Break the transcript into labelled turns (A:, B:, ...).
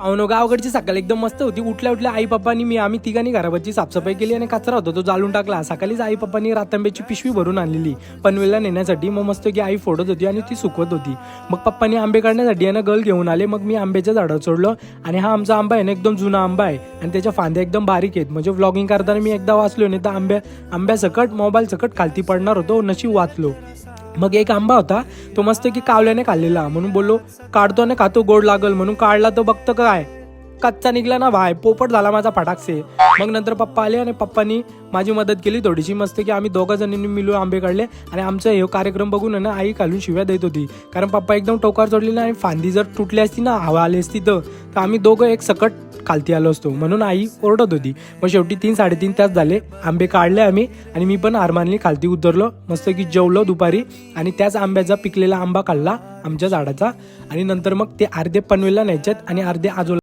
A: अहो गावाकडची सकाळ एकदम मस्त होती. उठल्या उठल्या आई पप्पानी आम्ही तिघांनी घरावरची साफसफाई केली आणि कचरा होता तो जाळून टाकला. सकाळीच आई पप्पांनी रातांब्याची पिशवी भरून आणलेली पनवेलला नेण्यासाठी. मग मस्त की आई फोडत होती आणि ती सुकवत होती. मग पप्पांनी आंबे काढण्यासाठी आहे ना गल घेऊन आले. मग मी आंब्याच्या झाडावर चढलो आणि हा आमचा आंबा आहे ना एकदम जुना आंबा आहे आणि त्याच्या फांद्या एकदम बारीक आहेत. म्हणजे व्लॉगिंग करताना मी एकदा वाचलो नाही तर आंब्यासकट मोबाईल सकट खालती पडणार होतो, नशीब वाचलो. मग एक आंबा होता तो मस्त की कावल्याने खाल्लेला, म्हणून बोललो काढतो ना खातो गोड लागल म्हणून काढला. तो बघतं काय कच्चा निघला ना भाई, पोपट झाला माझा फटाकसे. मग नंतर पप्पा आले आणि पप्पानी माझी मदत केली थोडीशी. मस्त की आम्ही दोघा जणांनी मिळून आंबे काढले आणि आमचा हे कार्यक्रम बघून ना आई घालून शिव्या देत होती, कारण पप्पा एकदम टोकावर चढलेला आणि फांदी जर तुटली असती ना, हवा आली असती तर आम्ही दोघं एक सकट खालती आलो असतो, म्हणून आई ओरडत होती. मग शेवटी 3-3.5 तास झाले, आंबे काढले आम्ही आणि मी पण हारमानली खालती उतरलो. मस्त की जेवलो दुपारी आणि त्याच आंब्याचा पिकलेला आंबा खाल्ला आमच्या झाडाचा. आणि नंतर मग ते अर्धे पनवेलला न्यायच्यात आणि अर्धे आजोला